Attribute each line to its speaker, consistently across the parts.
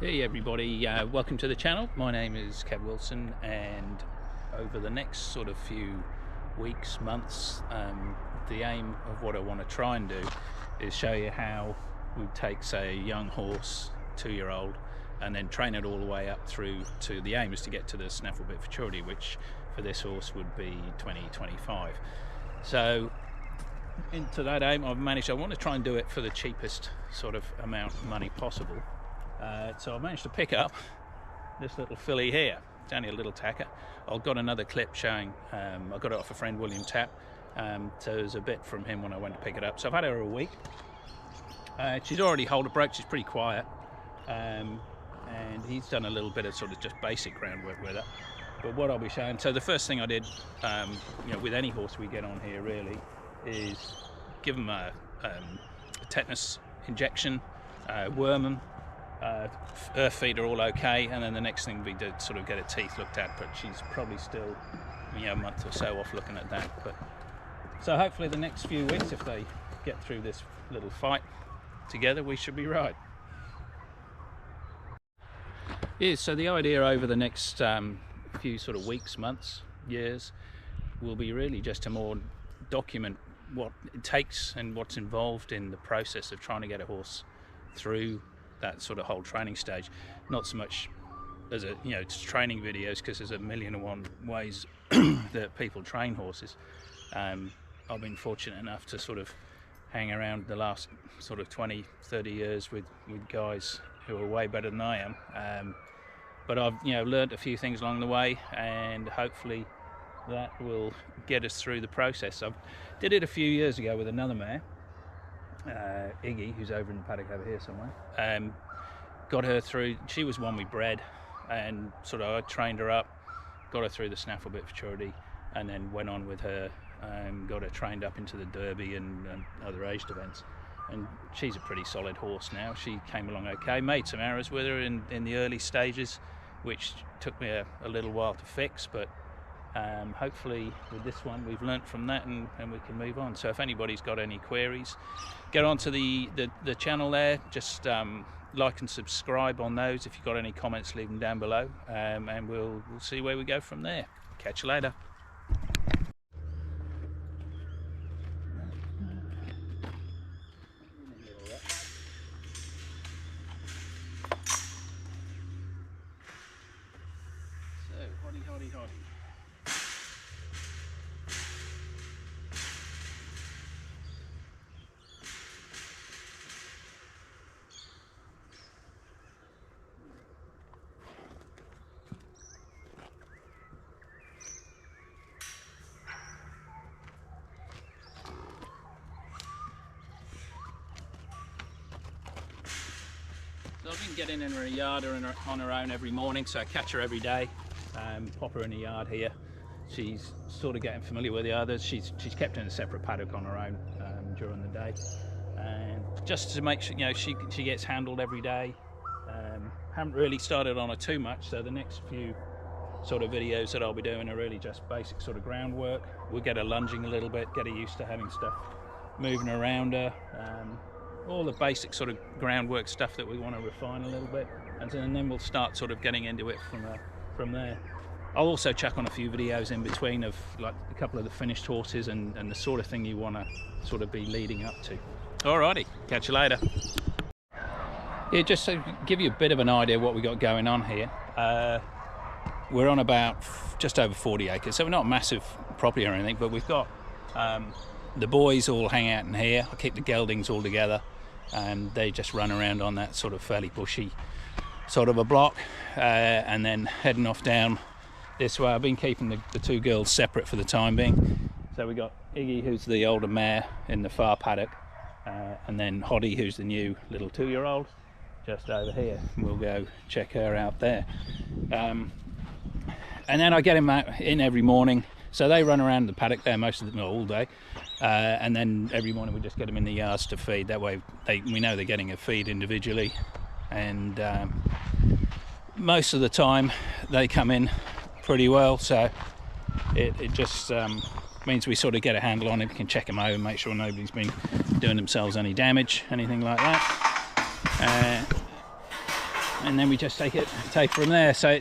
Speaker 1: Hey everybody, welcome to the channel. My name is Kev Wilson, and over the next sort of few weeks, months, the aim of what I want to try and do is show you how we take, say, a young horse, 2-year-old, and then train it all the way up through to the aim is to get to the Snaffle futurity, which for this horse would be 2025. So into that aim I want to try and do it for the cheapest sort of amount of money possible. So I managed to pick up this little filly here. It's only a little tacker. I've got another clip showing, I got it off a friend, William Tapp, so there's a bit from him when I went to pick it up. So I've had her a week. She's already holder broke, she's pretty quiet, and he's done a little bit of sort of just basic groundwork with her. But what I'll be showing, so the first thing I did, with any horse we get on here really, is give them a tetanus injection, worm them. Her feet are all okay, and then the next thing we did sort of get her teeth looked at, but she's probably still a month or so off looking at that. But so hopefully the next few weeks, if they get through this little fight together, we should be right. Yeah, so the idea over the next few sort of weeks, months, years will be really just to more document what it takes and what's involved in the process of trying to get a horse through that sort of whole training stage. Not so much as it's training videos, because there's a million and one ways that people train horses. I've been fortunate enough to sort of hang around the last sort of 20-30 years with guys who are way better than I am, but I've learned a few things along the way, and hopefully that will get us through the process. I did it a few years ago with another mare, Iggy, who's over in the paddock over here somewhere. Got her through. She was one we bred, and sort of I trained her up, got her through the Snaffle futurity, and then went on with her and got her trained up into the Derby and other aged events. And she's a pretty solid horse now. She came along okay. Made some errors with her in the early stages, which took me a little while to fix, but hopefully with this one we've learnt from that, and we can move on. So if anybody's got any queries, get onto the channel there. Just like and subscribe on those. If you've got any comments, leave them down below, and we'll see where we go from there. Catch you later. So Hottie. So I've been getting in her yard or on her own every morning, so I catch her every day, pop her in the yard here. She's sort of getting familiar with the others. She's kept in a separate paddock on her own during the day, and just to make sure she gets handled every day. Haven't really started on her too much, so the next few sort of videos that I'll be doing are really just basic sort of groundwork. We'll get her lunging a little bit, get her used to having stuff moving around her. All the basic sort of groundwork stuff that we want to refine a little bit, and then we'll start sort of getting into it from there. I'll also chuck on a few videos in between of like a couple of the finished horses and the sort of thing you want to sort of be leading up to. Alrighty, catch you later. Yeah, just to give you a bit of an idea what we got going on here. We're on about just over 40 acres, so we're not a massive property or anything, but we've got the boys all hang out in here. I keep the geldings all together, and they just run around on that sort of fairly bushy sort of a block, and then heading off down this way. I've been keeping the two girls separate for the time being. So we got Iggy, who's the older mare, in the far paddock, and then Hottie, who's the new little 2-year-old, just over here. We'll go check her out there, and then I get him out in every morning. So they run around the paddock there most of the all day, and then every morning we just get them in the yards to feed. That way we know they're getting a feed individually, and most of the time they come in pretty well. So it just means we sort of get a handle on it. We can check them over and make sure nobody's been doing themselves any damage, anything like that. and then we just take from there. So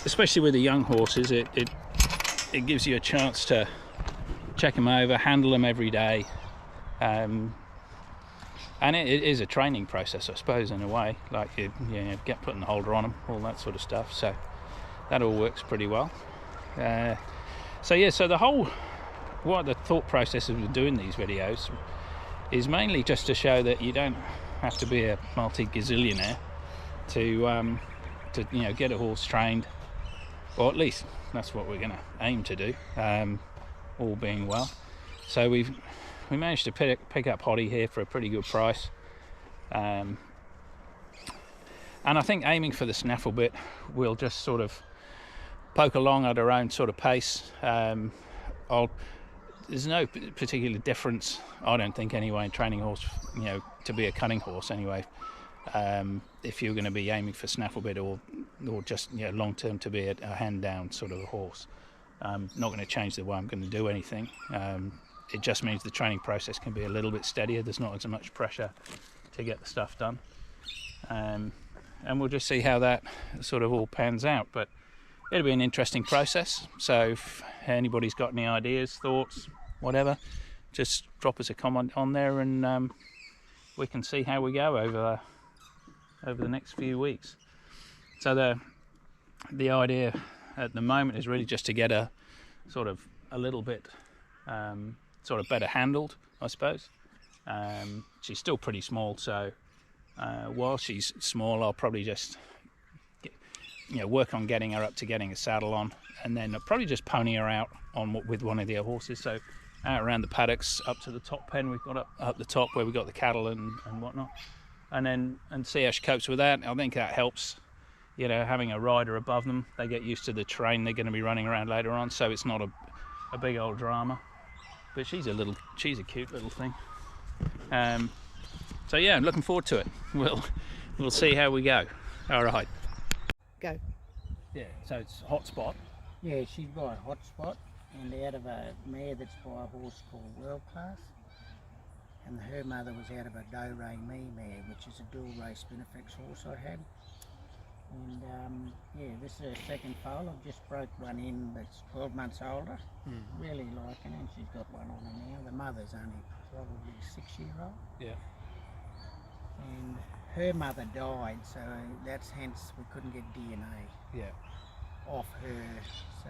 Speaker 1: especially with the young horses, it gives you a chance to check them over, handle them every day, and it is a training process, I suppose, in a way. Like you get putting the holder on them, all that sort of stuff. So that all works pretty well. So the thought process of doing these videos is mainly just to show that you don't have to be a multi-gazillionaire to get a horse trained, or at least that's what we're going to aim to do, all being well. So we managed to pick up Hottie here for a pretty good price, and I think aiming for the Snaffle bit, we'll just sort of poke along at our own sort of pace. There's no particular difference, I don't think, anyway, in training a horse, to be a cunning horse anyway. If you're going to be aiming for Snaffle bit or just long term to be a hand down sort of a horse, not going to change the way I'm going to do anything. It just means the training process can be a little bit steadier. There's not as much pressure to get the stuff done, and we'll just see how that sort of all pans out. But it'll be an interesting process. So if anybody's got any ideas, thoughts, whatever, just drop us a comment on there, and we can see how we go over the next few weeks. So the idea at the moment is really just to get a sort of a little bit sort of better handled, I suppose. She's still pretty small, so while she's small, I'll probably just work on getting her up to getting a saddle on, and then I'll probably just pony her out with one of the horses. So out around the paddocks, up to the top pen we've got up the top where we've got the cattle and whatnot, and see how she copes with that. I think that helps, having a rider above them. They get used to the terrain they're going to be running around later on, so it's not a big old drama. But she's a cute little thing. So yeah, I'm looking forward to it. We'll see how we go. All right.
Speaker 2: Go.
Speaker 1: Yeah, so it's Hot Spot.
Speaker 2: Yeah, she's by a Hot Spot, and out of a mare that's by a horse called World Class, and her mother was out of a Do Re Mi mare, which is a dual race Spinifex horse I had. And yeah, this is her second foal. I've just broke one in that's 12 months older. Really liking it, and she's got one on her now. The mother's only probably 6-year-old.
Speaker 1: Yeah.
Speaker 2: And her mother died, so that's hence we couldn't get DNA off her. So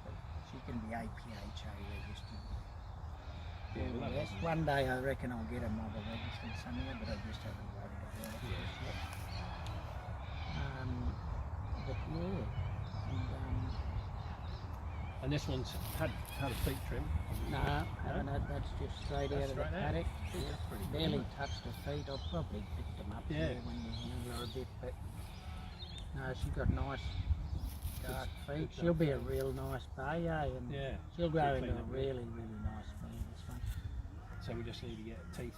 Speaker 2: but she can be APHA registered.
Speaker 1: Yeah, well,
Speaker 2: yes, one day I reckon I'll get her mother registered somewhere, but I just haven't worried about it yet. But yeah,
Speaker 3: and this one's had a feet trim.
Speaker 2: no, haven't had. That's just straight out of the paddock. Barely touched her feet. I'll probably pick them up here when you handle her a bit, but no, she's got nice dark feet. She'll be a real nice bay, and she'll grow into a really nice bay, this one.
Speaker 3: So we just need to get teeth,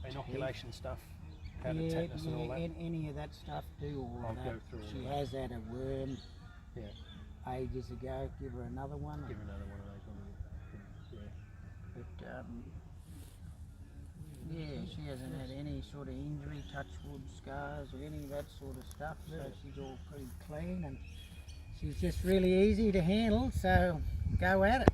Speaker 3: inoculation stuff, how to tetanus and all that.
Speaker 2: Any of that stuff too.
Speaker 3: I'll go through all
Speaker 2: she
Speaker 3: that.
Speaker 2: has had a worm ages ago. Give her another one.
Speaker 3: Give her another one of those.
Speaker 2: But yeah, she hasn't had any sort of injury, touch wood, scars or any of that sort of stuff, so she's all pretty clean, and she's just really easy to handle, so go at it.